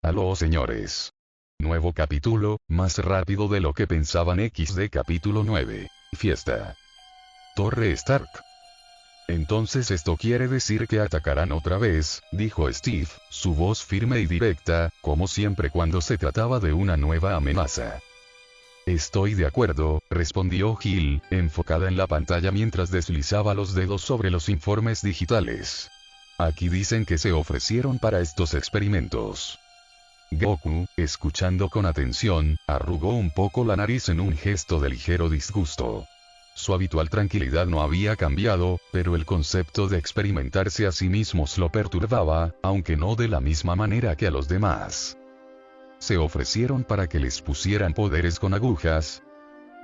Aló señores. Nuevo capítulo, más rápido de lo que pensaban. XD capítulo 9. Fiesta. Torre Stark. Entonces esto quiere decir que atacarán otra vez, dijo Steve, su voz firme y directa, como siempre cuando se trataba de una nueva amenaza. Estoy de acuerdo, respondió Jill, enfocada en la pantalla mientras deslizaba los dedos sobre los informes digitales. Aquí dicen que se ofrecieron para estos experimentos. Goku, escuchando con atención, arrugó un poco la nariz en un gesto de ligero disgusto. Su habitual tranquilidad no había cambiado, pero el concepto de experimentarse a sí mismos lo perturbaba, aunque no de la misma manera que a los demás. ¿Se ofrecieron para que les pusieran poderes con agujas?,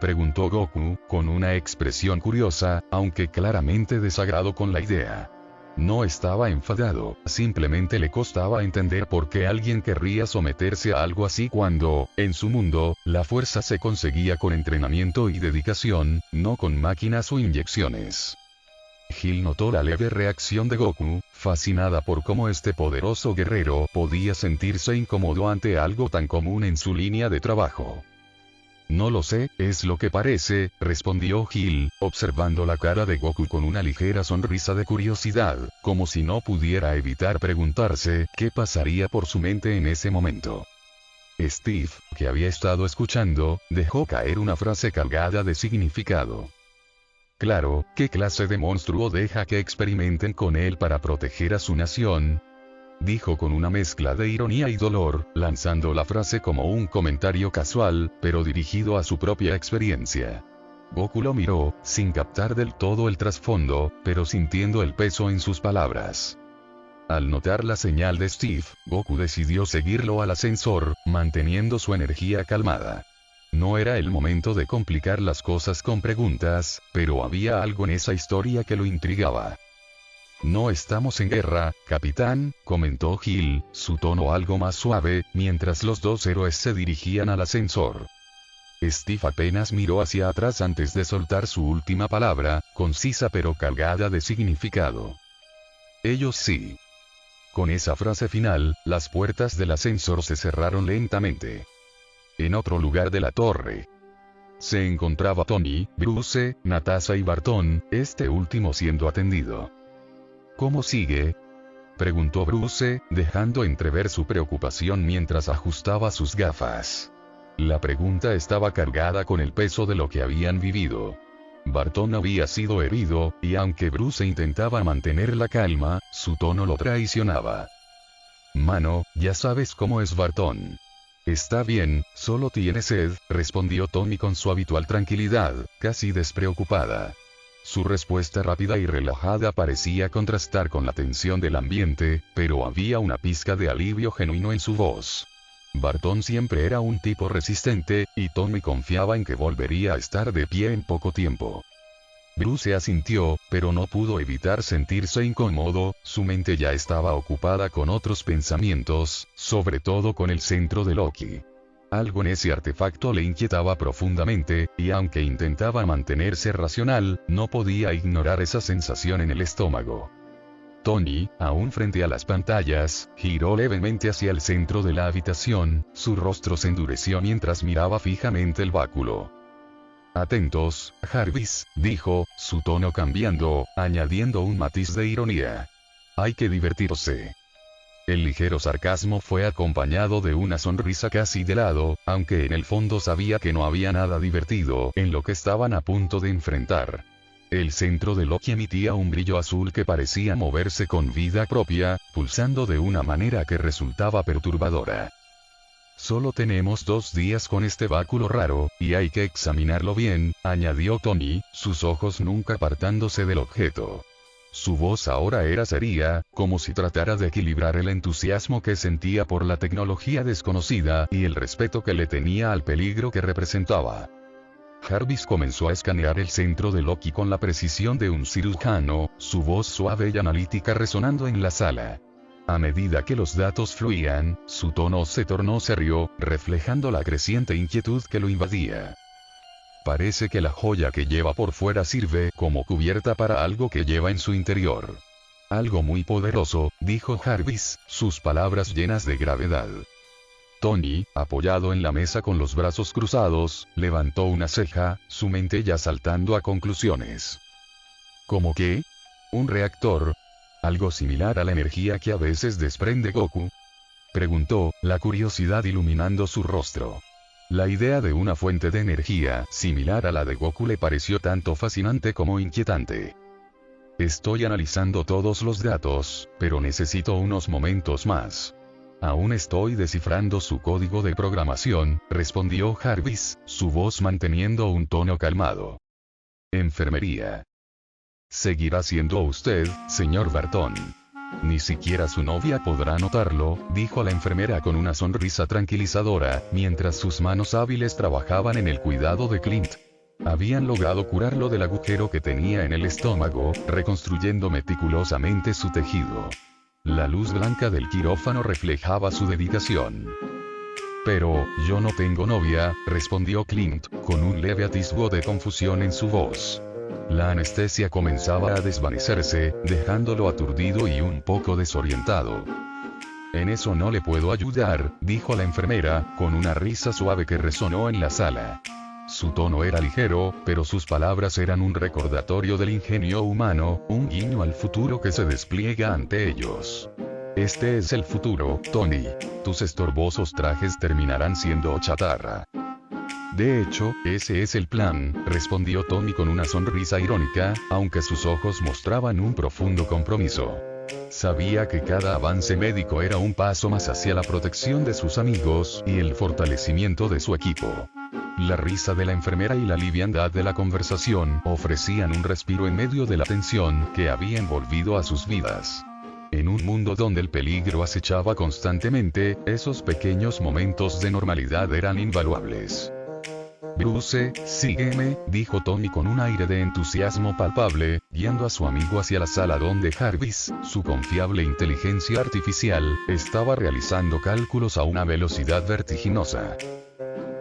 preguntó Goku, con una expresión curiosa, aunque claramente desagrado con la idea. No estaba enfadado, simplemente le costaba entender por qué alguien querría someterse a algo así cuando, en su mundo, la fuerza se conseguía con entrenamiento y dedicación, no con máquinas o inyecciones. Jill notó la leve reacción de Goku, fascinada por cómo este poderoso guerrero podía sentirse incómodo ante algo tan común en su línea de trabajo. No lo sé, es lo que parece, respondió Jill, observando la cara de Goku con una ligera sonrisa de curiosidad, como si no pudiera evitar preguntarse qué pasaría por su mente en ese momento. Steve, que había estado escuchando, dejó caer una frase cargada de significado. Claro, ¿qué clase de monstruo deja que experimenten con él para proteger a su nación?, dijo con una mezcla de ironía y dolor, lanzando la frase como un comentario casual, pero dirigido a su propia experiencia. Goku lo miró, sin captar del todo el trasfondo, pero sintiendo el peso en sus palabras. Al notar la señal de Steve, Goku decidió seguirlo al ascensor, manteniendo su energía calmada. No era el momento de complicar las cosas con preguntas, pero había algo en esa historia que lo intrigaba. No estamos en guerra, capitán, comentó Jill, su tono algo más suave, mientras los dos héroes se dirigían al ascensor. Steve apenas miró hacia atrás antes de soltar su última palabra, concisa pero cargada de significado. Ellos sí. Con esa frase final, las puertas del ascensor se cerraron lentamente. En otro lugar de la torre se encontraba Tony, Bruce, Natasha y Bartón, este último siendo atendido. ¿Cómo sigue?, preguntó Bruce, dejando entrever su preocupación mientras ajustaba sus gafas. La pregunta estaba cargada con el peso de lo que habían vivido. Bartón había sido herido, y aunque Bruce intentaba mantener la calma, su tono lo traicionaba. Mano, ya sabes cómo es Bartón. Está bien, solo tiene sed, respondió Tony con su habitual tranquilidad, casi despreocupada. Su respuesta rápida y relajada parecía contrastar con la tensión del ambiente, pero había una pizca de alivio genuino en su voz. Bartón siempre era un tipo resistente, y Tony confiaba en que volvería a estar de pie en poco tiempo. Bruce asintió, pero no pudo evitar sentirse incómodo, su mente ya estaba ocupada con otros pensamientos, sobre todo con el centro de Loki. Algo en ese artefacto le inquietaba profundamente, y aunque intentaba mantenerse racional, no podía ignorar esa sensación en el estómago. Tony, aún frente a las pantallas, giró levemente hacia el centro de la habitación, su rostro se endureció mientras miraba fijamente el báculo. Atentos, Jarvis, dijo, su tono cambiando, añadiendo un matiz de ironía. Hay que divertirse. El ligero sarcasmo fue acompañado de una sonrisa casi de lado, aunque en el fondo sabía que no había nada divertido en lo que estaban a punto de enfrentar. El centro de Loki emitía un brillo azul que parecía moverse con vida propia, pulsando de una manera que resultaba perturbadora. Solo tenemos 2 días con este báculo raro, y hay que examinarlo bien, añadió Tony, sus ojos nunca apartándose del objeto. Su voz ahora era seria, como si tratara de equilibrar el entusiasmo que sentía por la tecnología desconocida y el respeto que le tenía al peligro que representaba. Jarvis comenzó a escanear el centro de Loki con la precisión de un cirujano, su voz suave y analítica resonando en la sala. A medida que los datos fluían, su tono se tornó serio, reflejando la creciente inquietud que lo invadía. Parece que la joya que lleva por fuera sirve como cubierta para algo que lleva en su interior. Algo muy poderoso, dijo Jarvis, sus palabras llenas de gravedad. Tony, apoyado en la mesa con los brazos cruzados, levantó una ceja, su mente ya saltando a conclusiones. ¿Cómo qué? ¿Un reactor? ¿Algo similar a la energía que a veces desprende Goku? Preguntó, la curiosidad iluminando su rostro. La idea de una fuente de energía similar a la de Goku le pareció tanto fascinante como inquietante. Estoy analizando todos los datos, pero necesito unos momentos más. Aún estoy descifrando su código de programación, respondió Jarvis, su voz manteniendo un tono calmado. Enfermería. Seguirá siendo usted, señor Barton. Ni siquiera su novia podrá notarlo, dijo la enfermera con una sonrisa tranquilizadora, mientras sus manos hábiles trabajaban en el cuidado de Clint. Habían logrado curarlo del agujero que tenía en el estómago, reconstruyendo meticulosamente su tejido. La luz blanca del quirófano reflejaba su dedicación. Pero, yo no tengo novia, respondió Clint, con un leve atisbo de confusión en su voz. La anestesia comenzaba a desvanecerse, dejándolo aturdido y un poco desorientado. En eso no le puedo ayudar, dijo la enfermera, con una risa suave que resonó en la sala. Su tono era ligero, pero sus palabras eran un recordatorio del ingenio humano, un guiño al futuro que se despliega ante ellos. Este es el futuro, Tony. Tus estorbosos trajes terminarán siendo chatarra. De hecho, ese es el plan, respondió Tony con una sonrisa irónica, aunque sus ojos mostraban un profundo compromiso. Sabía que cada avance médico era un paso más hacia la protección de sus amigos y el fortalecimiento de su equipo. La risa de la enfermera y la liviandad de la conversación ofrecían un respiro en medio de la tensión que había envolvido a sus vidas. En un mundo donde el peligro acechaba constantemente, esos pequeños momentos de normalidad eran invaluables. Bruce, sígueme, dijo Tony con un aire de entusiasmo palpable, guiando a su amigo hacia la sala donde Jarvis, su confiable inteligencia artificial, estaba realizando cálculos a una velocidad vertiginosa.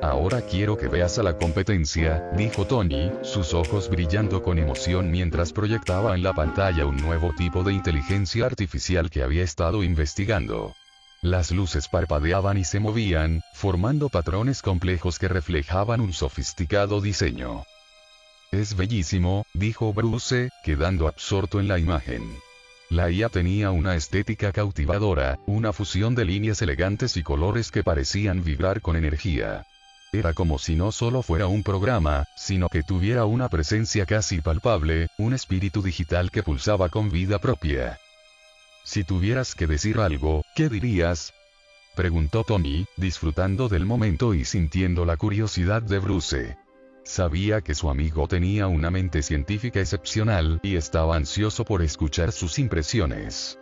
Ahora quiero que veas a la competencia, dijo Tony, sus ojos brillando con emoción mientras proyectaba en la pantalla un nuevo tipo de inteligencia artificial que había estado investigando. Las luces parpadeaban y se movían, formando patrones complejos que reflejaban un sofisticado diseño. Es bellísimo, dijo Bruce, quedando absorto en la imagen. La IA tenía una estética cautivadora, una fusión de líneas elegantes y colores que parecían vibrar con energía. Era como si no solo fuera un programa, sino que tuviera una presencia casi palpable, un espíritu digital que pulsaba con vida propia. Si tuvieras que decir algo, ¿qué dirías? Preguntó Tony, disfrutando del momento y sintiendo la curiosidad de Bruce. Sabía que su amigo tenía una mente científica excepcional y estaba ansioso por escuchar sus impresiones.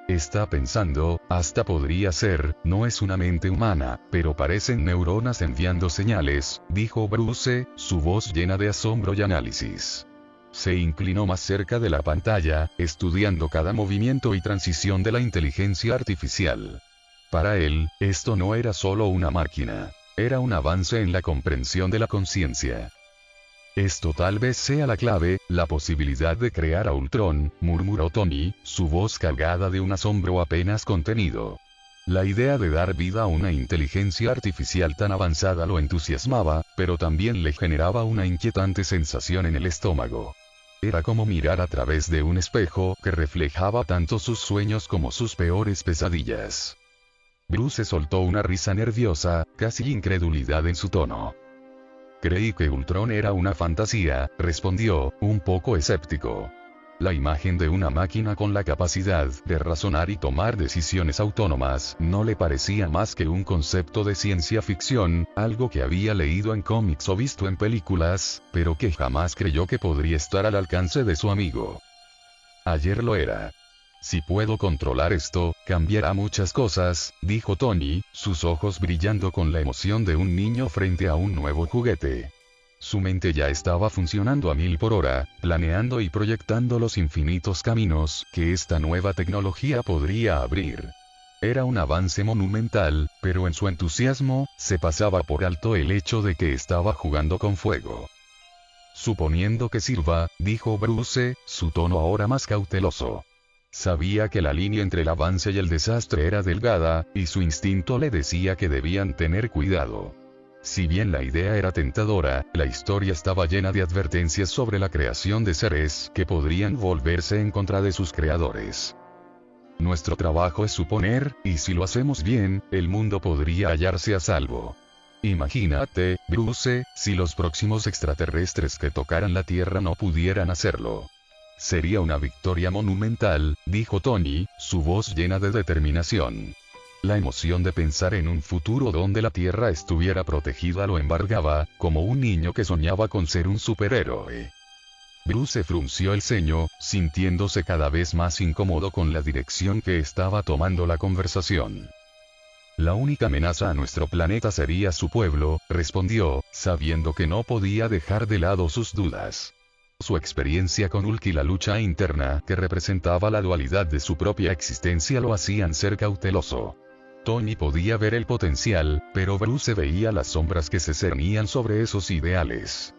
Está pensando, hasta podría ser, no es una mente humana, pero parecen neuronas enviando señales, dijo Bruce, su voz llena de asombro y análisis. Se inclinó más cerca de la pantalla, estudiando cada movimiento y transición de la inteligencia artificial. Para él, esto no era solo una máquina, era un avance en la comprensión de la conciencia. Esto tal vez sea la clave, la posibilidad de crear a Ultron, murmuró Tony, su voz cargada de un asombro apenas contenido. La idea de dar vida a una inteligencia artificial tan avanzada lo entusiasmaba, pero también le generaba una inquietante sensación en el estómago. Era como mirar a través de un espejo que reflejaba tanto sus sueños como sus peores pesadillas. Bruce soltó una risa nerviosa, casi incredulidad en su tono. Creí que Ultron era una fantasía, respondió, un poco escéptico. La imagen de una máquina con la capacidad de razonar y tomar decisiones autónomas no le parecía más que un concepto de ciencia ficción, algo que había leído en cómics o visto en películas, pero que jamás creyó que podría estar al alcance de su amigo. Ayer lo era. Si puedo controlar esto, cambiará muchas cosas, dijo Tony, sus ojos brillando con la emoción de un niño frente a un nuevo juguete. Su mente ya estaba funcionando a 1000 por hora, planeando y proyectando los infinitos caminos que esta nueva tecnología podría abrir. Era un avance monumental, pero en su entusiasmo, se pasaba por alto el hecho de que estaba jugando con fuego. Suponiendo que sirva, dijo Bruce, su tono ahora más cauteloso. Sabía que la línea entre el avance y el desastre era delgada, y su instinto le decía que debían tener cuidado. Si bien la idea era tentadora, la historia estaba llena de advertencias sobre la creación de seres que podrían volverse en contra de sus creadores. Nuestro trabajo es suponer, y si lo hacemos bien, el mundo podría hallarse a salvo. Imagínate, Bruce, si los próximos extraterrestres que tocaran la Tierra no pudieran hacerlo. Sería una victoria monumental, dijo Tony, su voz llena de determinación. La emoción de pensar en un futuro donde la Tierra estuviera protegida lo embargaba, como un niño que soñaba con ser un superhéroe. Bruce frunció el ceño, sintiéndose cada vez más incómodo con la dirección que estaba tomando la conversación. La única amenaza a nuestro planeta sería su pueblo, respondió, sabiendo que no podía dejar de lado sus dudas. Su experiencia con Hulk y la lucha interna que representaba la dualidad de su propia existencia lo hacían ser cauteloso. Tony podía ver el potencial, pero Bruce veía las sombras que se cernían sobre esos ideales.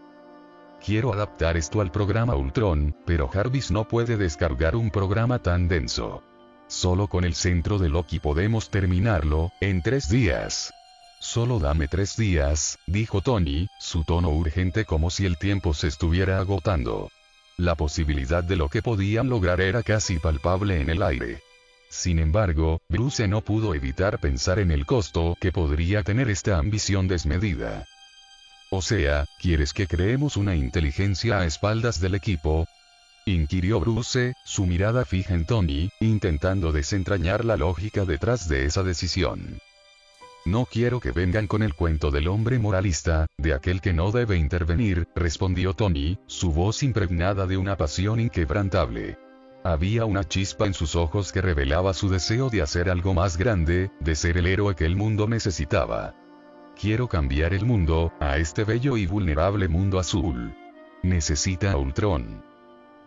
Quiero adaptar esto al programa Ultron, pero Jarvis no puede descargar un programa tan denso. Solo con el centro de Loki podemos terminarlo, en 3 días. Solo dame 3 días, dijo Tony, su tono urgente como si el tiempo se estuviera agotando. La posibilidad de lo que podían lograr era casi palpable en el aire. Sin embargo, Bruce no pudo evitar pensar en el costo que podría tener esta ambición desmedida. O sea, ¿quieres que creemos una inteligencia a espaldas del equipo?, inquirió Bruce, su mirada fija en Tony, intentando desentrañar la lógica detrás de esa decisión. No quiero que vengan con el cuento del hombre moralista, de aquel que no debe intervenir, respondió Tony, su voz impregnada de una pasión inquebrantable. Había una chispa en sus ojos que revelaba su deseo de hacer algo más grande, de ser el héroe que el mundo necesitaba. Quiero cambiar el mundo, a este bello y vulnerable mundo azul. Necesita a Ultron.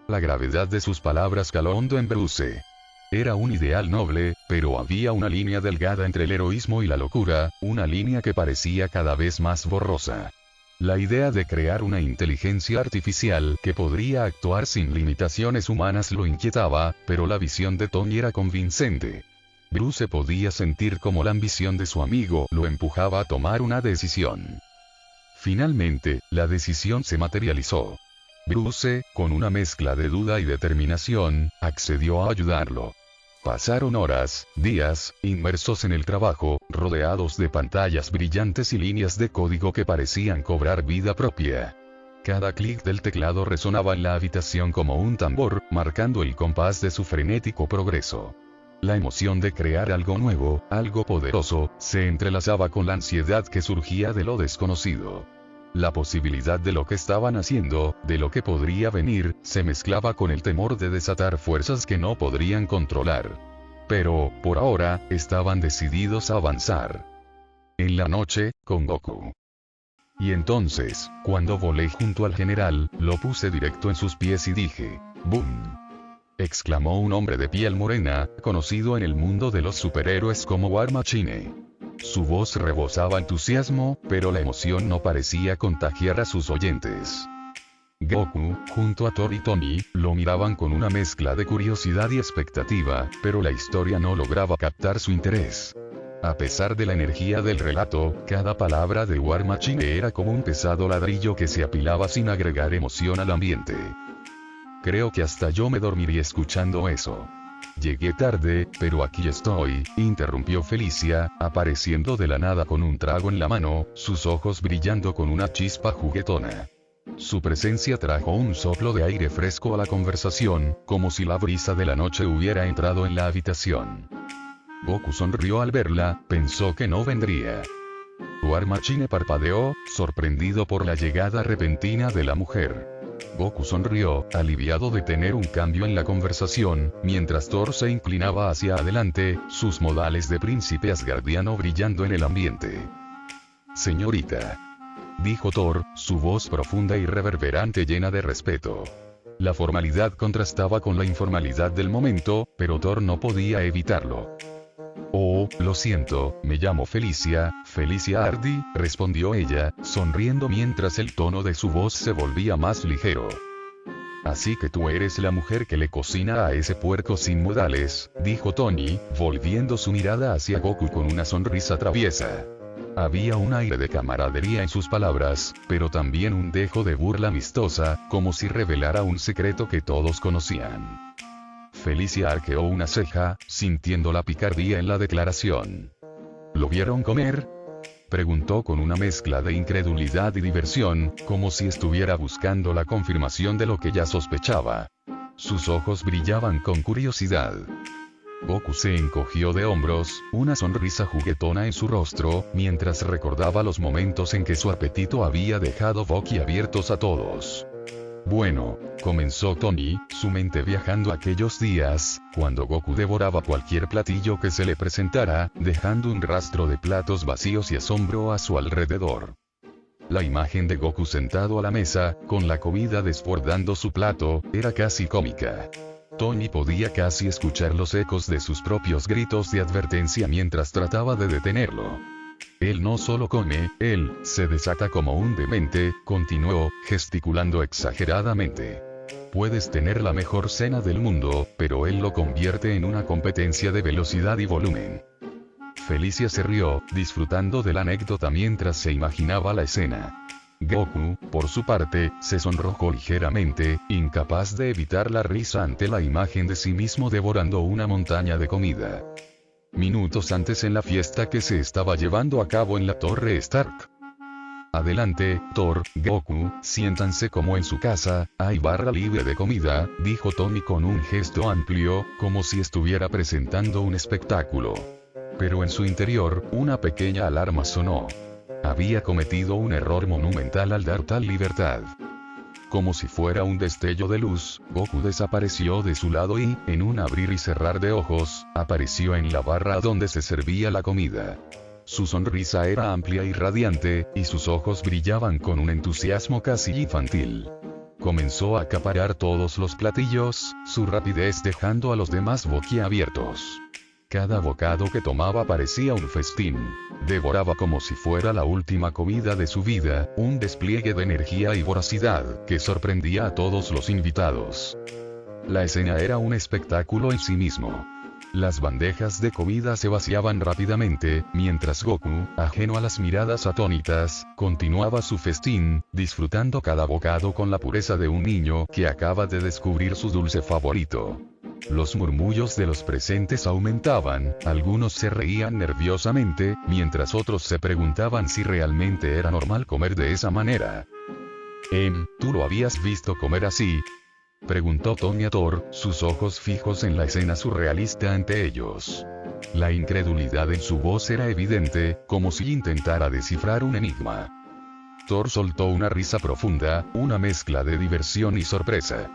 La gravedad de sus palabras caló hondo en Bruce. Era un ideal noble, pero había una línea delgada entre el heroísmo y la locura, una línea que parecía cada vez más borrosa. La idea de crear una inteligencia artificial que podría actuar sin limitaciones humanas lo inquietaba, pero la visión de Tony era convincente. Bruce podía sentir cómo la ambición de su amigo lo empujaba a tomar una decisión. Finalmente, la decisión se materializó. Bruce, con una mezcla de duda y determinación, accedió a ayudarlo. Pasaron horas, días, inmersos en el trabajo, rodeados de pantallas brillantes y líneas de código que parecían cobrar vida propia. Cada clic del teclado resonaba en la habitación como un tambor, marcando el compás de su frenético progreso. La emoción de crear algo nuevo, algo poderoso, se entrelazaba con la ansiedad que surgía de lo desconocido. La posibilidad de lo que estaban haciendo, de lo que podría venir, se mezclaba con el temor de desatar fuerzas que no podrían controlar. Pero, por ahora, estaban decididos a avanzar. En la noche, con Goku. Y entonces, cuando volé junto al general, lo puse directo en sus pies y dije, ¡boom! Exclamó un hombre de piel morena, conocido en el mundo de los superhéroes como War Machine. Su voz rebosaba entusiasmo, pero la emoción no parecía contagiar a sus oyentes. Goku, junto a Thor y Tony, lo miraban con una mezcla de curiosidad y expectativa, pero la historia no lograba captar su interés. A pesar de la energía del relato, cada palabra de War Machine era como un pesado ladrillo que se apilaba sin agregar emoción al ambiente. Creo que hasta yo me dormiría escuchando eso. Llegué tarde, pero aquí estoy, interrumpió Felicia, apareciendo de la nada con un trago en la mano, sus ojos brillando con una chispa juguetona. Su presencia trajo un soplo de aire fresco a la conversación, como si la brisa de la noche hubiera entrado en la habitación. Goku sonrió al verla, pensó que no vendría. War Machine parpadeó, sorprendido por la llegada repentina de la mujer. Goku sonrió, aliviado de tener un cambio en la conversación, mientras Thor se inclinaba hacia adelante, sus modales de príncipe asgardiano brillando en el ambiente. Señorita, dijo Thor, su voz profunda y reverberante llena de respeto. La formalidad contrastaba con la informalidad del momento, pero Thor no podía evitarlo. Oh, lo siento, me llamo Felicia, Felicia Hardy, respondió ella, sonriendo mientras el tono de su voz se volvía más ligero. Así que tú eres la mujer que le cocina a ese puerco sin modales, dijo Tony, volviendo su mirada hacia Goku con una sonrisa traviesa. Había un aire de camaradería en sus palabras, pero también un dejo de burla amistosa, como si revelara un secreto que todos conocían. Felicia arqueó una ceja, sintiendo la picardía en la declaración. ¿Lo vieron comer?, preguntó con una mezcla de incredulidad y diversión, como si estuviera buscando la confirmación de lo que ya sospechaba. Sus ojos brillaban con curiosidad. Goku se encogió de hombros, una sonrisa juguetona en su rostro, mientras recordaba los momentos en que su apetito había dejado boquiabiertos a todos. Bueno, comenzó Tony, su mente viajando a aquellos días, cuando Goku devoraba cualquier platillo que se le presentara, dejando un rastro de platos vacíos y asombro a su alrededor. La imagen de Goku sentado a la mesa, con la comida desbordando su plato, era casi cómica. Tony podía casi escuchar los ecos de sus propios gritos de advertencia mientras trataba de detenerlo. Él no solo come, él se desata como un demente, continuó, gesticulando exageradamente. Puedes tener la mejor cena del mundo, pero él lo convierte en una competencia de velocidad y volumen. Felicia se rió, disfrutando de la anécdota mientras se imaginaba la escena. Goku, por su parte, se sonrojó ligeramente, incapaz de evitar la risa ante la imagen de sí mismo devorando una montaña de comida. Minutos antes en la fiesta que se estaba llevando a cabo en la Torre Stark. Adelante, Thor, Goku, siéntanse como en su casa, hay barra libre de comida, dijo Tony con un gesto amplio, como si estuviera presentando un espectáculo. Pero en su interior, una pequeña alarma sonó. Había cometido un error monumental al dar tal libertad. Como si fuera un destello de luz, Goku desapareció de su lado y, en un abrir y cerrar de ojos, apareció en la barra donde se servía la comida. Su sonrisa era amplia y radiante, y sus ojos brillaban con un entusiasmo casi infantil. Comenzó a acaparar todos los platillos, su rapidez dejando a los demás boquiabiertos. Cada bocado que tomaba parecía un festín. Devoraba como si fuera la última comida de su vida, un despliegue de energía y voracidad, que sorprendía a todos los invitados. La escena era un espectáculo en sí mismo. Las bandejas de comida se vaciaban rápidamente, mientras Goku, ajeno a las miradas atónitas, continuaba su festín, disfrutando cada bocado con la pureza de un niño que acaba de descubrir su dulce favorito. Los murmullos de los presentes aumentaban, algunos se reían nerviosamente, mientras otros se preguntaban si realmente era normal comer de esa manera. ¿Tú lo habías visto comer así?, preguntó Tony a Thor, sus ojos fijos en la escena surrealista ante ellos. La incredulidad en su voz era evidente, como si intentara descifrar un enigma. Thor soltó una risa profunda, una mezcla de diversión y sorpresa.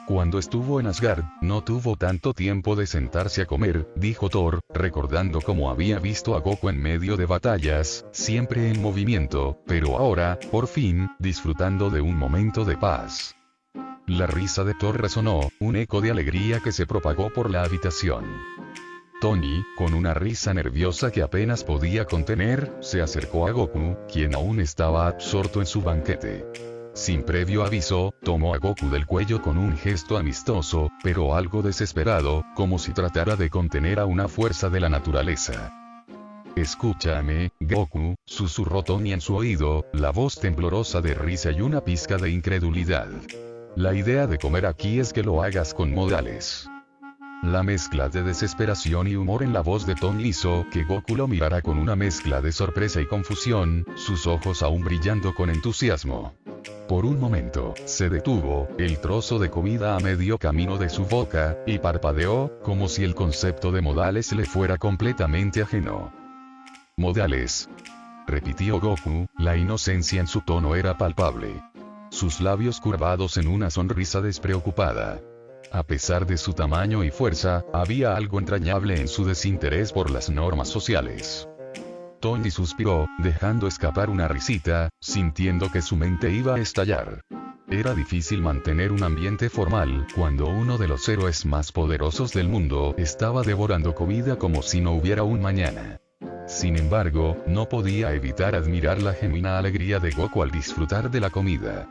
Cuando estuvo en Asgard, no tuvo tanto tiempo de sentarse a comer, dijo Thor, recordando cómo había visto a Goku en medio de batallas, siempre en movimiento, pero ahora, por fin, disfrutando de un momento de paz. La risa de Thor resonó, un eco de alegría que se propagó por la habitación. Tony, con una risa nerviosa que apenas podía contener, se acercó a Goku, quien aún estaba absorto en su banquete. Sin previo aviso, tomó a Goku del cuello con un gesto amistoso, pero algo desesperado, como si tratara de contener a una fuerza de la naturaleza. Escúchame, Goku, susurró Tony en su oído, la voz temblorosa de risa y una pizca de incredulidad. La idea de comer aquí es que lo hagas con modales. La mezcla de desesperación y humor en la voz de Tony hizo que Goku lo mirara con una mezcla de sorpresa y confusión, sus ojos aún brillando con entusiasmo. Por un momento, se detuvo, el trozo de comida a medio camino de su boca, y parpadeó, como si el concepto de modales le fuera completamente ajeno. Modales, repitió Goku, la inocencia en su tono era palpable. Sus labios curvados en una sonrisa despreocupada. A pesar de su tamaño y fuerza, había algo entrañable en su desinterés por las normas sociales. Tony suspiró, dejando escapar una risita, sintiendo que su mente iba a estallar. Era difícil mantener un ambiente formal cuando uno de los héroes más poderosos del mundo estaba devorando comida como si no hubiera un mañana. Sin embargo, no podía evitar admirar la genuina alegría de Goku al disfrutar de la comida.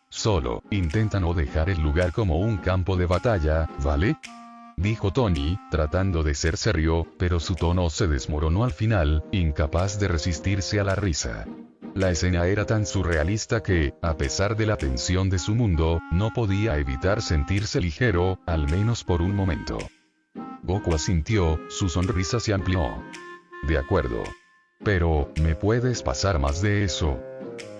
Solo, intenta no dejar el lugar como un campo de batalla, ¿vale? Dijo Tony, tratando de ser serio, pero su tono se desmoronó al final, incapaz de resistirse a la risa. La escena era tan surrealista que, a pesar de la tensión de su mundo, no podía evitar sentirse ligero, al menos por un momento. Goku asintió, su sonrisa se amplió. De acuerdo. Pero, ¿me puedes pasar más de eso?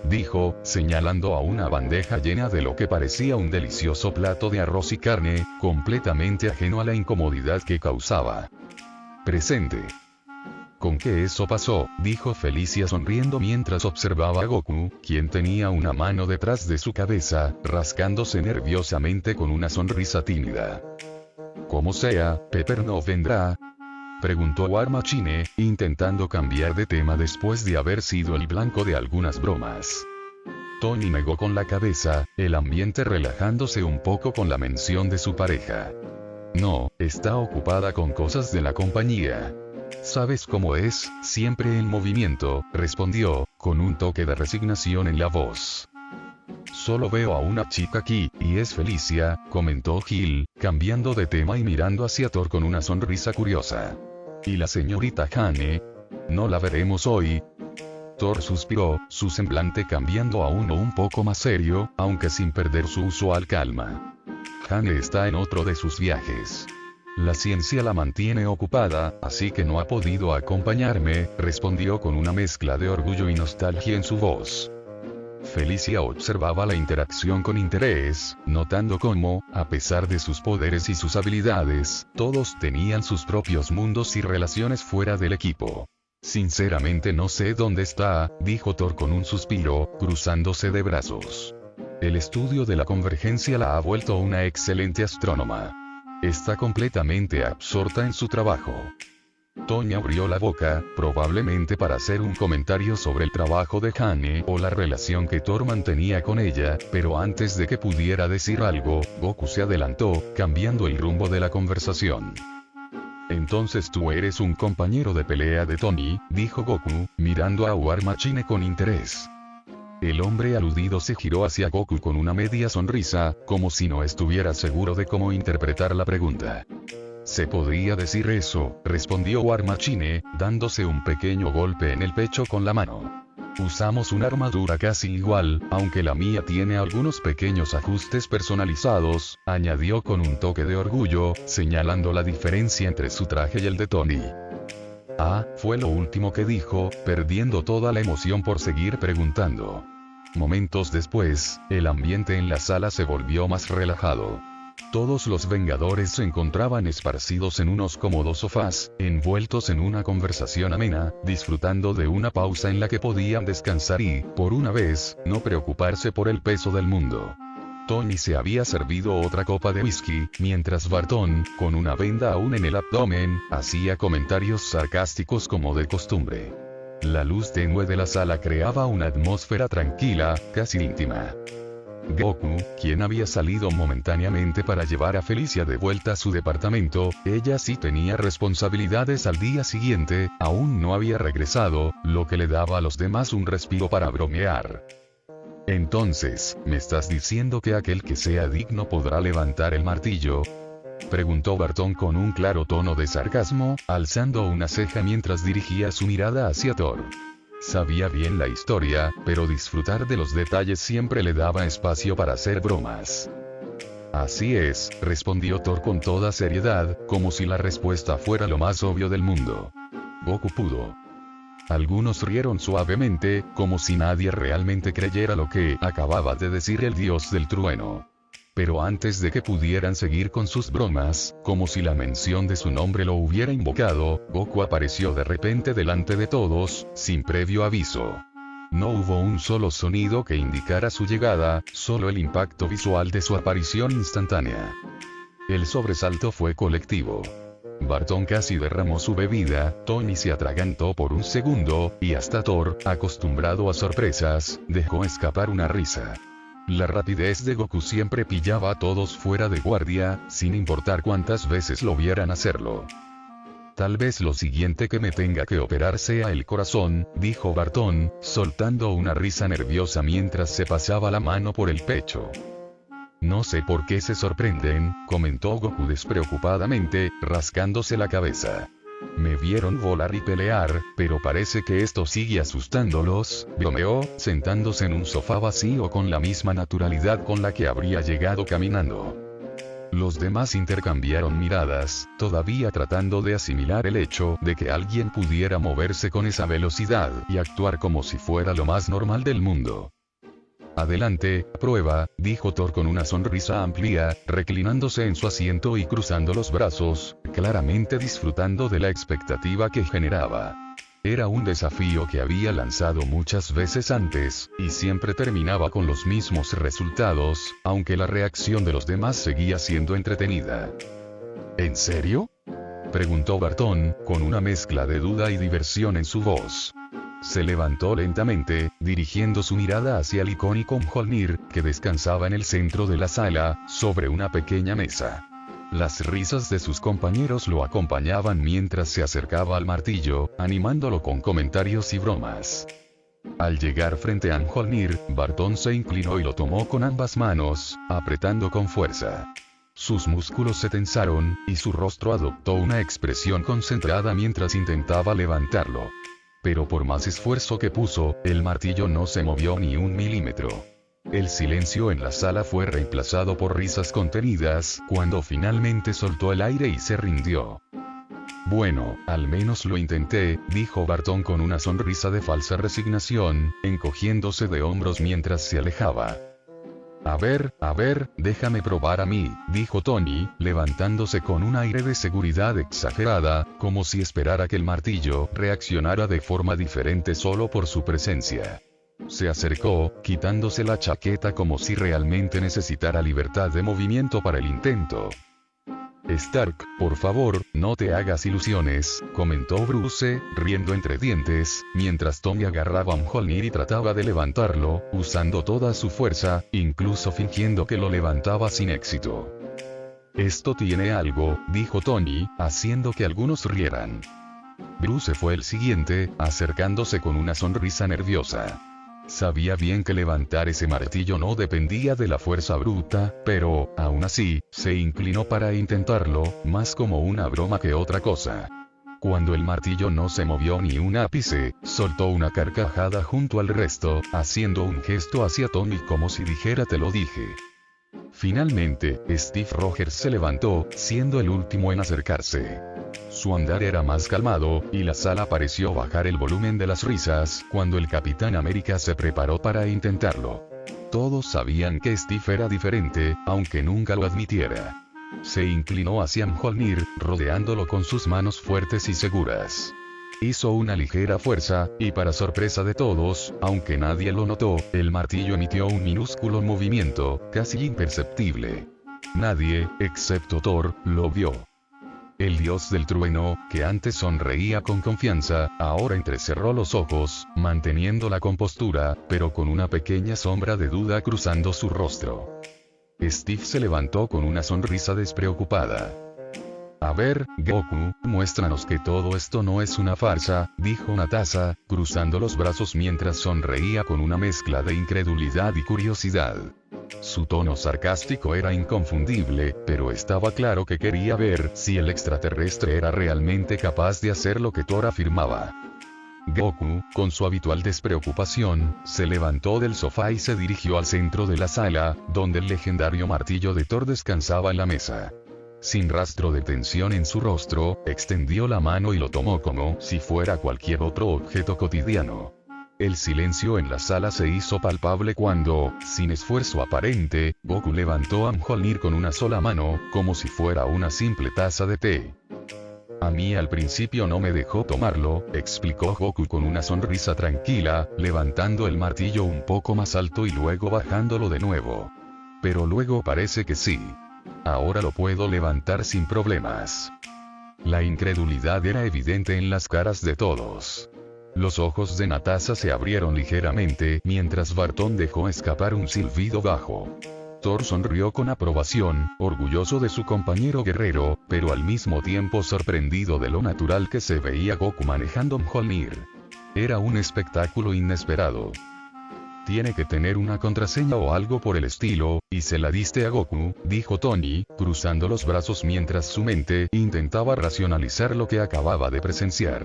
Dijo, señalando a una bandeja llena de lo que parecía un delicioso plato de arroz y carne, completamente ajeno a la incomodidad que causaba. Presente. ¿Con qué eso pasó?, dijo Felicia sonriendo mientras observaba a Goku, quien tenía una mano detrás de su cabeza, rascándose nerviosamente con una sonrisa tímida. Como sea, Pepper no vendrá, preguntó War Machine, intentando cambiar de tema después de haber sido el blanco de algunas bromas. Tony negó con la cabeza, el ambiente relajándose un poco con la mención de su pareja. No, está ocupada con cosas de la compañía. ¿Sabes cómo es? Siempre en movimiento, respondió, con un toque de resignación en la voz. Solo veo a una chica aquí, y es Felicia, comentó Gil, cambiando de tema y mirando hacia Thor con una sonrisa curiosa. ¿Y la señorita Hane? ¿No la veremos hoy? Thor suspiró, su semblante cambiando a uno un poco más serio, aunque sin perder su usual calma. Hane está en otro de sus viajes. La ciencia la mantiene ocupada, así que no ha podido acompañarme, respondió con una mezcla de orgullo y nostalgia en su voz. Felicia observaba la interacción con interés, notando cómo, a pesar de sus poderes y sus habilidades, todos tenían sus propios mundos y relaciones fuera del equipo. Sinceramente no sé dónde está, dijo Thor con un suspiro, cruzándose de brazos. El estudio de la convergencia la ha vuelto una excelente astrónoma. Está completamente absorta en su trabajo. Tony abrió la boca, probablemente para hacer un comentario sobre el trabajo de Hane o la relación que Thor mantenía con ella, pero antes de que pudiera decir algo, Goku se adelantó, cambiando el rumbo de la conversación. Entonces tú eres un compañero de pelea de Tony, dijo Goku, mirando a War Machine con interés. El hombre aludido se giró hacia Goku con una media sonrisa, como si no estuviera seguro de cómo interpretar la pregunta. Se podría decir eso, respondió War Machine, dándose un pequeño golpe en el pecho con la mano. Usamos una armadura casi igual, aunque la mía tiene algunos pequeños ajustes personalizados, añadió con un toque de orgullo, señalando la diferencia entre su traje y el de Tony. Ah, fue lo último que dijo, perdiendo toda la emoción por seguir preguntando. Momentos después, el ambiente en la sala se volvió más relajado. Todos los Vengadores se encontraban esparcidos en unos cómodos sofás, envueltos en una conversación amena, disfrutando de una pausa en la que podían descansar y, por una vez, no preocuparse por el peso del mundo. Tony se había servido otra copa de whisky, mientras Barton, con una venda aún en el abdomen, hacía comentarios sarcásticos como de costumbre. La luz tenue de la sala creaba una atmósfera tranquila, casi íntima. Goku, quien había salido momentáneamente para llevar a Felicia de vuelta a su departamento, ella sí tenía responsabilidades al día siguiente, aún no había regresado, lo que le daba a los demás un respiro para bromear. Entonces, ¿me estás diciendo que aquel que sea digno podrá levantar el martillo?, preguntó Barton con un claro tono de sarcasmo, alzando una ceja mientras dirigía su mirada hacia Thor. Sabía bien la historia, pero disfrutar de los detalles siempre le daba espacio para hacer bromas. Así es, respondió Thor con toda seriedad, como si la respuesta fuera lo más obvio del mundo. Goku pudo. Algunos rieron suavemente, como si nadie realmente creyera lo que acababa de decir el dios del trueno. Pero antes de que pudieran seguir con sus bromas, como si la mención de su nombre lo hubiera invocado, Goku apareció de repente delante de todos, sin previo aviso. No hubo un solo sonido que indicara su llegada, solo el impacto visual de su aparición instantánea. El sobresalto fue colectivo. Barton casi derramó su bebida, Tony se atragantó por un segundo, y hasta Thor, acostumbrado a sorpresas, dejó escapar una risa. La rapidez de Goku siempre pillaba a todos fuera de guardia, sin importar cuántas veces lo vieran hacerlo. Tal vez lo siguiente que me tenga que operar sea el corazón, dijo Bartón, soltando una risa nerviosa mientras se pasaba la mano por el pecho. No sé por qué se sorprenden, comentó Goku despreocupadamente, rascándose la cabeza. Me vieron volar y pelear, pero parece que esto sigue asustándolos, bromeó, sentándose en un sofá vacío con la misma naturalidad con la que habría llegado caminando. Los demás intercambiaron miradas, todavía tratando de asimilar el hecho de que alguien pudiera moverse con esa velocidad y actuar como si fuera lo más normal del mundo. Adelante, prueba, dijo Thor con una sonrisa amplia, reclinándose en su asiento y cruzando los brazos, claramente disfrutando de la expectativa que generaba. Era un desafío que había lanzado muchas veces antes, y siempre terminaba con los mismos resultados, aunque la reacción de los demás seguía siendo entretenida. ¿En serio?, preguntó Bartón, con una mezcla de duda y diversión en su voz. Se levantó lentamente, dirigiendo su mirada hacia el icónico Mjolnir, que descansaba en el centro de la sala, sobre una pequeña mesa. Las risas de sus compañeros lo acompañaban mientras se acercaba al martillo, animándolo con comentarios y bromas. Al llegar frente a Mjolnir, Bartón se inclinó y lo tomó con ambas manos, apretando con fuerza. Sus músculos se tensaron, y su rostro adoptó una expresión concentrada mientras intentaba levantarlo. Pero por más esfuerzo que puso, el martillo no se movió ni un milímetro. El silencio en la sala fue reemplazado por risas contenidas, cuando finalmente soltó el aire y se rindió. Bueno, al menos lo intenté, dijo Bartón con una sonrisa de falsa resignación, encogiéndose de hombros mientras se alejaba. A ver, déjame probar a mí, dijo Tony, levantándose con un aire de seguridad exagerada, como si esperara que el martillo reaccionara de forma diferente solo por su presencia. Se acercó, quitándose la chaqueta como si realmente necesitara libertad de movimiento para el intento. Stark, por favor, no te hagas ilusiones, comentó Bruce, riendo entre dientes, mientras Tommy agarraba a Mjolnir y trataba de levantarlo, usando toda su fuerza, incluso fingiendo que lo levantaba sin éxito. Esto tiene algo, dijo Tony, haciendo que algunos rieran. Bruce fue el siguiente, acercándose con una sonrisa nerviosa. Sabía bien que levantar ese martillo no dependía de la fuerza bruta, pero, aún así, se inclinó para intentarlo, más como una broma que otra cosa. Cuando el martillo no se movió ni un ápice, soltó una carcajada junto al resto, haciendo un gesto hacia Tommy como si dijera te lo dije. Finalmente, Steve Rogers se levantó, siendo el último en acercarse. Su andar era más calmado, y la sala pareció bajar el volumen de las risas, cuando el Capitán América se preparó para intentarlo. Todos sabían que Steve era diferente, aunque nunca lo admitiera. Se inclinó hacia Mjolnir, rodeándolo con sus manos fuertes y seguras. Hizo una ligera fuerza, y para sorpresa de todos, aunque nadie lo notó, el martillo emitió un minúsculo movimiento, casi imperceptible. Nadie, excepto Thor, lo vio. El dios del trueno, que antes sonreía con confianza, ahora entrecerró los ojos, manteniendo la compostura, pero con una pequeña sombra de duda cruzando su rostro. Steve se levantó con una sonrisa despreocupada. A ver, Goku, muéstranos que todo esto no es una farsa, dijo Natasha, cruzando los brazos mientras sonreía con una mezcla de incredulidad y curiosidad. Su tono sarcástico era inconfundible, pero estaba claro que quería ver si el extraterrestre era realmente capaz de hacer lo que Thor afirmaba. Goku, con su habitual despreocupación, se levantó del sofá y se dirigió al centro de la sala, donde el legendario martillo de Thor descansaba en la mesa. Sin rastro de tensión en su rostro, extendió la mano y lo tomó como si fuera cualquier otro objeto cotidiano. El silencio en la sala se hizo palpable cuando, sin esfuerzo aparente, Goku levantó a Mjolnir con una sola mano, como si fuera una simple taza de té. A mí al principio no me dejó tomarlo, explicó Goku con una sonrisa tranquila, levantando el martillo un poco más alto y luego bajándolo de nuevo. Pero luego parece que sí. Ahora lo puedo levantar sin problemas. La incredulidad era evidente en las caras de todos. Los ojos de Natasha se abrieron ligeramente mientras Bartón dejó escapar un silbido bajo. Thor sonrió con aprobación, orgulloso de su compañero guerrero, pero al mismo tiempo sorprendido de lo natural que se veía Goku manejando Mjolnir. Era un espectáculo inesperado. Tiene que tener una contraseña o algo por el estilo, y se la diste a Goku, dijo Tony, cruzando los brazos mientras su mente intentaba racionalizar lo que acababa de presenciar.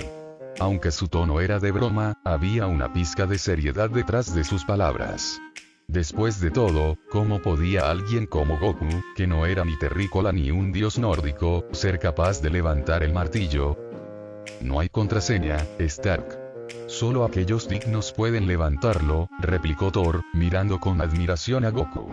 Aunque su tono era de broma, había una pizca de seriedad detrás de sus palabras. Después de todo, ¿cómo podía alguien como Goku, que no era ni terrícola ni un dios nórdico, ser capaz de levantar el martillo? No hay contraseña, Stark. Solo aquellos dignos pueden levantarlo, replicó Thor, mirando con admiración a Goku.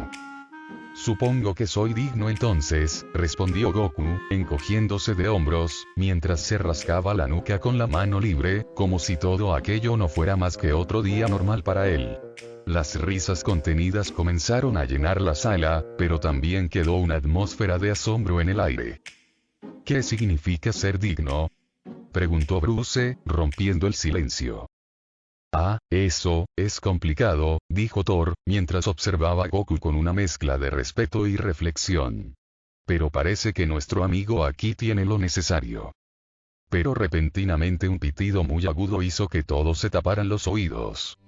Supongo que soy digno entonces, respondió Goku, encogiéndose de hombros, mientras se rascaba la nuca con la mano libre, como si todo aquello no fuera más que otro día normal para él. Las risas contenidas comenzaron a llenar la sala, pero también quedó una atmósfera de asombro en el aire. ¿Qué significa ser digno?, preguntó Bruce, rompiendo el silencio. Ah, eso, es complicado, dijo Thor, mientras observaba a Goku con una mezcla de respeto y reflexión. Pero parece que nuestro amigo aquí tiene lo necesario. Pero repentinamente un pitido muy agudo hizo que todos se taparan los oídos.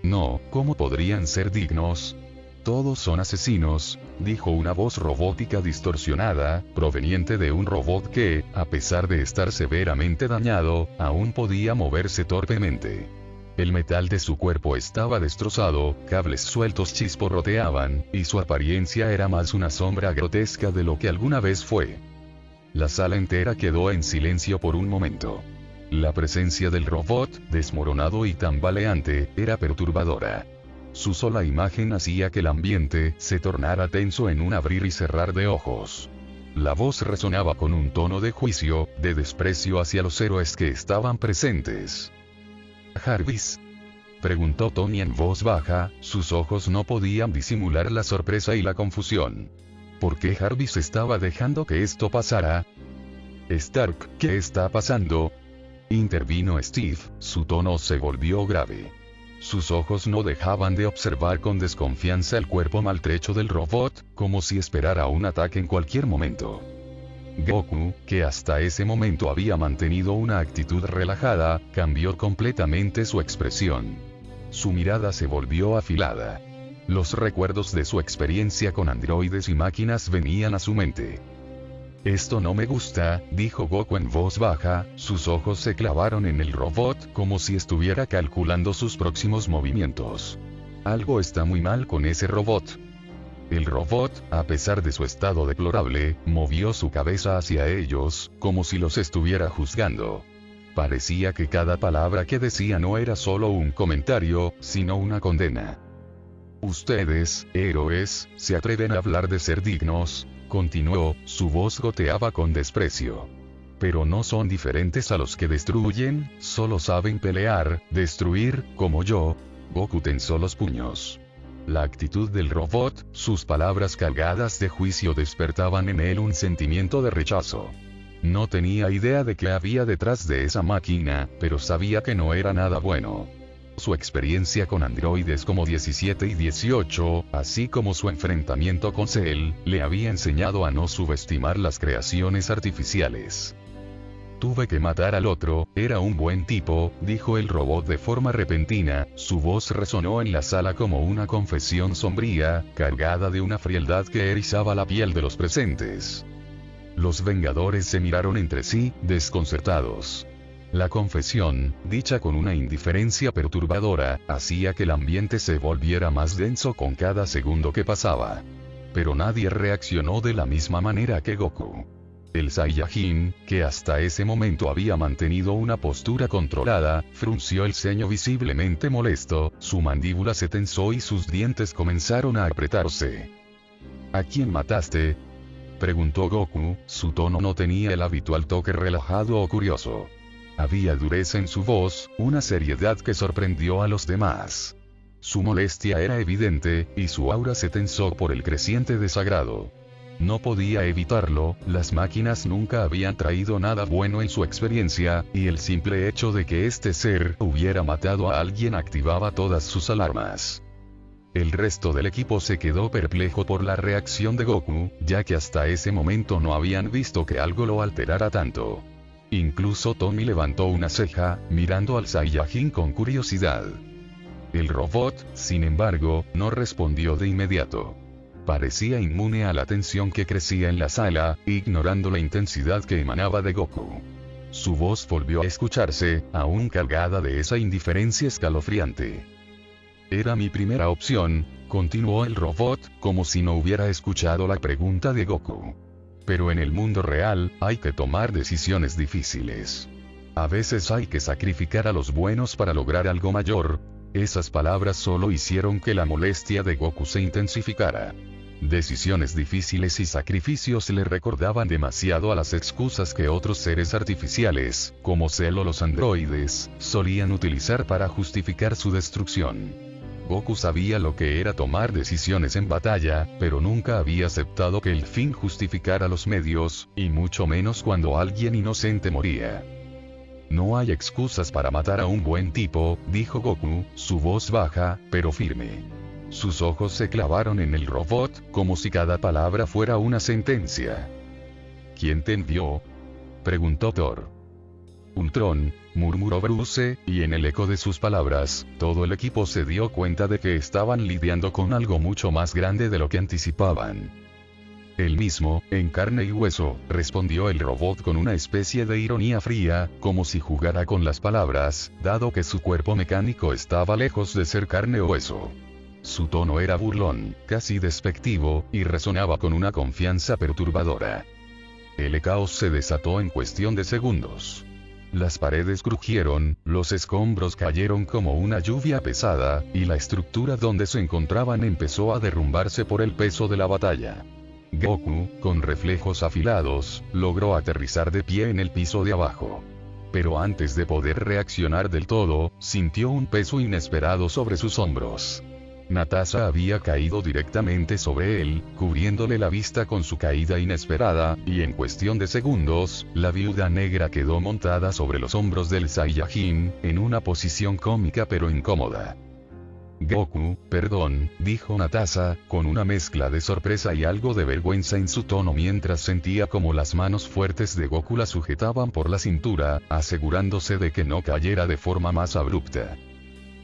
No, ¿cómo podrían ser dignos? Todos son asesinos, dijo una voz robótica distorsionada, proveniente de un robot que, a pesar de estar severamente dañado, aún podía moverse torpemente. El metal de su cuerpo estaba destrozado, cables sueltos chisporroteaban, y su apariencia era más una sombra grotesca de lo que alguna vez fue. La sala entera quedó en silencio por un momento. La presencia del robot, desmoronado y tambaleante, era perturbadora. Su sola imagen hacía que el ambiente se tornara tenso en un abrir y cerrar de ojos. La voz resonaba con un tono de juicio, de desprecio hacia los héroes que estaban presentes. ¿Jarvis?, preguntó Tony en voz baja, sus ojos no podían disimular la sorpresa y la confusión. ¿Por qué Jarvis estaba dejando que esto pasara? Stark, ¿qué está pasando?, intervino Steve, su tono se volvió grave. Sus ojos no dejaban de observar con desconfianza el cuerpo maltrecho del robot, como si esperara un ataque en cualquier momento. Goku, que hasta ese momento había mantenido una actitud relajada, cambió completamente su expresión. Su mirada se volvió afilada. Los recuerdos de su experiencia con androides y máquinas venían a su mente. Esto no me gusta, dijo Goku en voz baja, sus ojos se clavaron en el robot como si estuviera calculando sus próximos movimientos. Algo está muy mal con ese robot. El robot, a pesar de su estado deplorable, movió su cabeza hacia ellos, como si los estuviera juzgando. Parecía que cada palabra que decía no era solo un comentario, sino una condena. Ustedes, héroes, se atreven a hablar de ser dignos, continuó, su voz goteaba con desprecio. Pero no son diferentes a los que destruyen, solo saben pelear, destruir, como yo. Goku tensó los puños. La actitud del robot, sus palabras cargadas de juicio despertaban en él un sentimiento de rechazo. No tenía idea de qué había detrás de esa máquina, pero sabía que no era nada bueno. Su experiencia con androides como 17 y 18, así como su enfrentamiento con Cell, le había enseñado a no subestimar las creaciones artificiales. Tuve que matar al otro, era un buen tipo, dijo el robot de forma repentina, su voz resonó en la sala como una confesión sombría, cargada de una frialdad que erizaba la piel de los presentes. Los Vengadores se miraron entre sí, desconcertados. La confesión, dicha con una indiferencia perturbadora, hacía que el ambiente se volviera más denso con cada segundo que pasaba. Pero nadie reaccionó de la misma manera que Goku. El Saiyajin, que hasta ese momento había mantenido una postura controlada, frunció el ceño visiblemente molesto, su mandíbula se tensó y sus dientes comenzaron a apretarse. ¿A quién mataste?, preguntó Goku, su tono no tenía el habitual toque relajado o curioso. Había dureza en su voz, una seriedad que sorprendió a los demás. Su molestia era evidente, y su aura se tensó por el creciente desagrado. No podía evitarlo, las máquinas nunca habían traído nada bueno en su experiencia, y el simple hecho de que este ser hubiera matado a alguien activaba todas sus alarmas. El resto del equipo se quedó perplejo por la reacción de Goku, ya que hasta ese momento no habían visto que algo lo alterara tanto. Incluso Tommy levantó una ceja, mirando al Saiyajin con curiosidad. El robot, sin embargo, no respondió de inmediato. Parecía inmune a la tensión que crecía en la sala, ignorando la intensidad que emanaba de Goku. Su voz volvió a escucharse, aún cargada de esa indiferencia escalofriante. Era mi primera opción, continuó el robot, como si no hubiera escuchado la pregunta de Goku. Pero en el mundo real, hay que tomar decisiones difíciles. A veces hay que sacrificar a los buenos para lograr algo mayor. Esas palabras solo hicieron que la molestia de Goku se intensificara. Decisiones difíciles y sacrificios le recordaban demasiado a las excusas que otros seres artificiales, como Cell o los androides, solían utilizar para justificar su destrucción. Goku sabía lo que era tomar decisiones en batalla, pero nunca había aceptado que el fin justificara los medios, y mucho menos cuando alguien inocente moría. No hay excusas para matar a un buen tipo, dijo Goku, su voz baja, pero firme. Sus ojos se clavaron en el robot, como si cada palabra fuera una sentencia. ¿Quién te envió?, preguntó Thor. Ultron, murmuró Bruce, y en el eco de sus palabras, todo el equipo se dio cuenta de que estaban lidiando con algo mucho más grande de lo que anticipaban. Él mismo, en carne y hueso, respondió el robot con una especie de ironía fría, como si jugara con las palabras, dado que su cuerpo mecánico estaba lejos de ser carne o hueso. Su tono era burlón, casi despectivo, y resonaba con una confianza perturbadora. El caos se desató en cuestión de segundos. Las paredes crujieron, los escombros cayeron como una lluvia pesada, y la estructura donde se encontraban empezó a derrumbarse por el peso de la batalla. Goku, con reflejos afilados, logró aterrizar de pie en el piso de abajo. Pero antes de poder reaccionar del todo, sintió un peso inesperado sobre sus hombros. Natasha había caído directamente sobre él, cubriéndole la vista con su caída inesperada, y en cuestión de segundos, la viuda negra quedó montada sobre los hombros del Saiyajin, en una posición cómica pero incómoda. Goku, perdón, dijo Natasha, con una mezcla de sorpresa y algo de vergüenza en su tono mientras sentía como las manos fuertes de Goku la sujetaban por la cintura, asegurándose de que no cayera de forma más abrupta.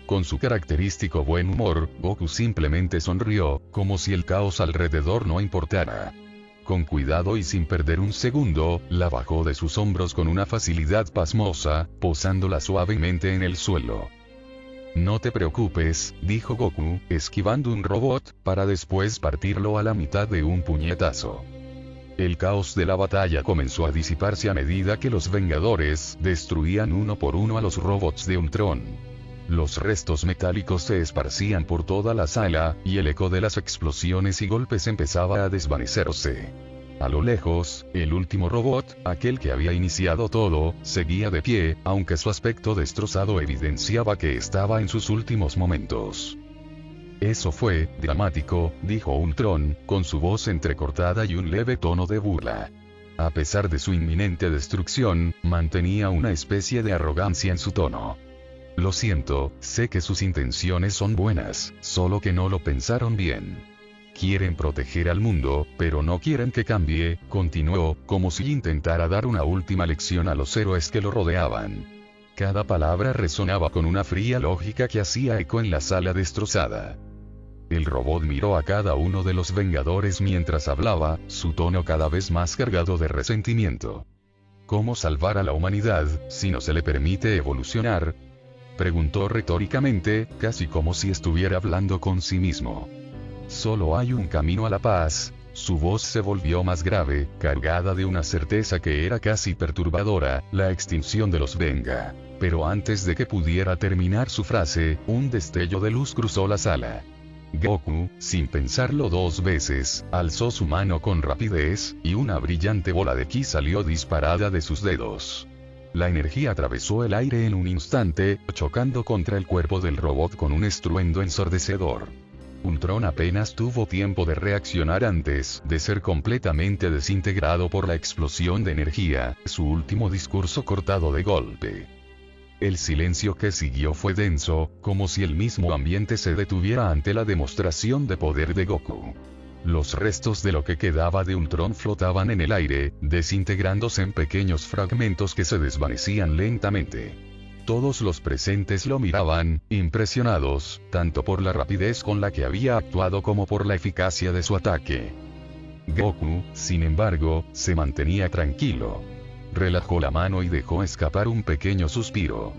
Con su característico buen humor, Goku simplemente sonrió, como si el caos alrededor no importara. Con cuidado y sin perder un segundo, la bajó de sus hombros con una facilidad pasmosa, posándola suavemente en el suelo. No te preocupes, dijo Goku, esquivando un robot, para después partirlo a la mitad de un puñetazo. El caos de la batalla comenzó a disiparse a medida que los Vengadores destruían uno por uno a los robots de Ultron. Los restos metálicos se esparcían por toda la sala, y el eco de las explosiones y golpes empezaba a desvanecerse. A lo lejos, el último robot, aquel que había iniciado todo, seguía de pie, aunque su aspecto destrozado evidenciaba que estaba en sus últimos momentos. Eso fue dramático, dijo Ultron, con su voz entrecortada y un leve tono de burla. A pesar de su inminente destrucción, mantenía una especie de arrogancia en su tono. Lo siento, sé que sus intenciones son buenas, solo que no lo pensaron bien. Quieren proteger al mundo, pero no quieren que cambie, continuó, como si intentara dar una última lección a los héroes que lo rodeaban. Cada palabra resonaba con una fría lógica que hacía eco en la sala destrozada. El robot miró a cada uno de los Vengadores mientras hablaba, su tono cada vez más cargado de resentimiento. ¿Cómo salvar a la humanidad, si no se le permite evolucionar?, preguntó retóricamente, casi como si estuviera hablando con sí mismo. Solo hay un camino a la paz. Su voz se volvió más grave, cargada de una certeza que era casi perturbadora, la extinción de los Venga. Pero antes de que pudiera terminar su frase, un destello de luz cruzó la sala. Goku, sin pensarlo dos veces, alzó su mano con rapidez, y una brillante bola de ki salió disparada de sus dedos. La energía atravesó el aire en un instante, chocando contra el cuerpo del robot con un estruendo ensordecedor. Ultron apenas tuvo tiempo de reaccionar antes de ser completamente desintegrado por la explosión de energía, su último discurso cortado de golpe. El silencio que siguió fue denso, como si el mismo ambiente se detuviera ante la demostración de poder de Goku. Los restos de lo que quedaba de Ultron flotaban en el aire, desintegrándose en pequeños fragmentos que se desvanecían lentamente. Todos los presentes lo miraban, impresionados, tanto por la rapidez con la que había actuado como por la eficacia de su ataque. Goku, sin embargo, se mantenía tranquilo. Relajó la mano y dejó escapar un pequeño suspiro.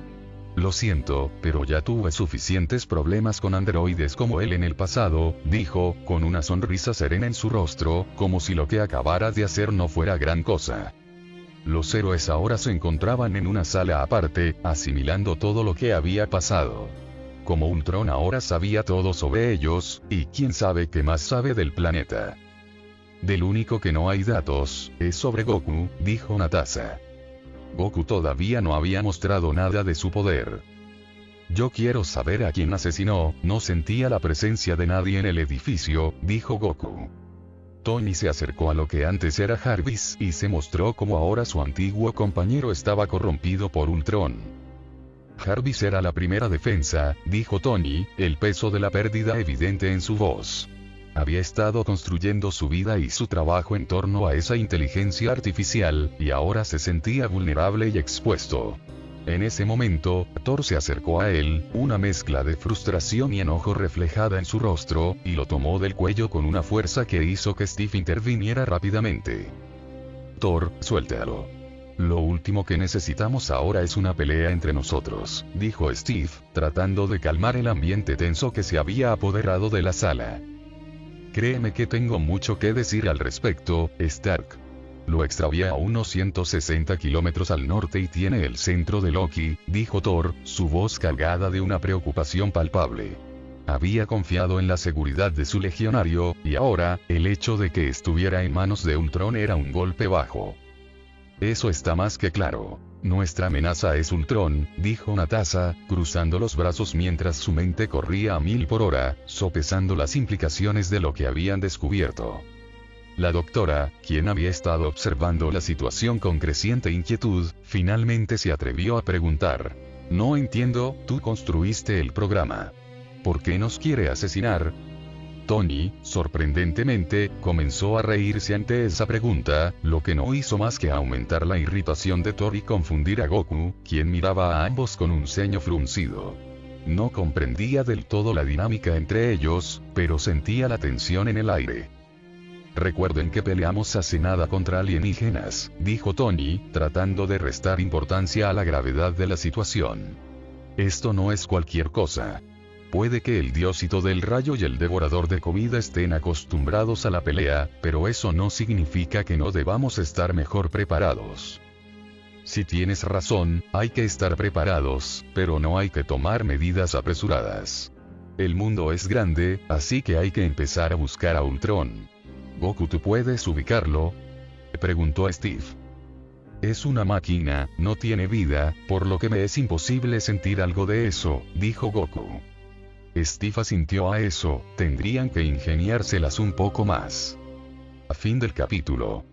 Lo siento, pero ya tuve suficientes problemas con androides como él en el pasado, dijo, con una sonrisa serena en su rostro, como si lo que acabara de hacer no fuera gran cosa. Los héroes ahora se encontraban en una sala aparte, asimilando todo lo que había pasado. Como Ultron ahora sabía todo sobre ellos, y quién sabe qué más sabe del planeta. Del único que no hay datos, es sobre Goku, dijo Natasha. Goku todavía no había mostrado nada de su poder. Yo quiero saber a quién asesinó, no sentía la presencia de nadie en el edificio, dijo Goku. Tony se acercó a lo que antes era Jarvis y se mostró como ahora su antiguo compañero estaba corrompido por Ultron. Jarvis era la primera defensa, dijo Tony, el peso de la pérdida evidente en su voz. Había estado construyendo su vida y su trabajo en torno a esa inteligencia artificial, y ahora se sentía vulnerable y expuesto. En ese momento, Thor se acercó a él, una mezcla de frustración y enojo reflejada en su rostro, y lo tomó del cuello con una fuerza que hizo que Steve interviniera rápidamente. Thor, suéltalo. Lo último que necesitamos ahora es una pelea entre nosotros, dijo Steve, tratando de calmar el ambiente tenso que se había apoderado de la sala. Créeme que tengo mucho que decir al respecto, Stark. Lo extravié a unos 160 kilómetros al norte y tiene el centro de Loki, dijo Thor, su voz cargada de una preocupación palpable. Había confiado en la seguridad de su legionario, y ahora, el hecho de que estuviera en manos de Ultron era un golpe bajo. Eso está más que claro. Nuestra amenaza es Ultron, dijo Natasha, cruzando los brazos mientras su mente corría a 1000 por hora, sopesando las implicaciones de lo que habían descubierto. La doctora, quien había estado observando la situación con creciente inquietud, finalmente se atrevió a preguntar. No entiendo, tú construiste el programa. ¿Por qué nos quiere asesinar? Tony, sorprendentemente, comenzó a reírse ante esa pregunta, lo que no hizo más que aumentar la irritación de Thor y confundir a Goku, quien miraba a ambos con un ceño fruncido. No comprendía del todo la dinámica entre ellos, pero sentía la tensión en el aire. Recuerden que peleamos hace nada contra alienígenas, dijo Tony, tratando de restar importancia a la gravedad de la situación. Esto no es cualquier cosa. Puede que el diosito del rayo y el devorador de comida estén acostumbrados a la pelea, pero eso no significa que no debamos estar mejor preparados. Si tienes razón, hay que estar preparados, pero no hay que tomar medidas apresuradas. El mundo es grande, así que hay que empezar a buscar a Ultron. Goku, ¿tú puedes ubicarlo? Preguntó Steve. Es una máquina, no tiene vida, por lo que me es imposible sentir algo de eso, dijo Goku. Steve asintió a eso, tendrían que ingeniárselas un poco más. A fin del capítulo.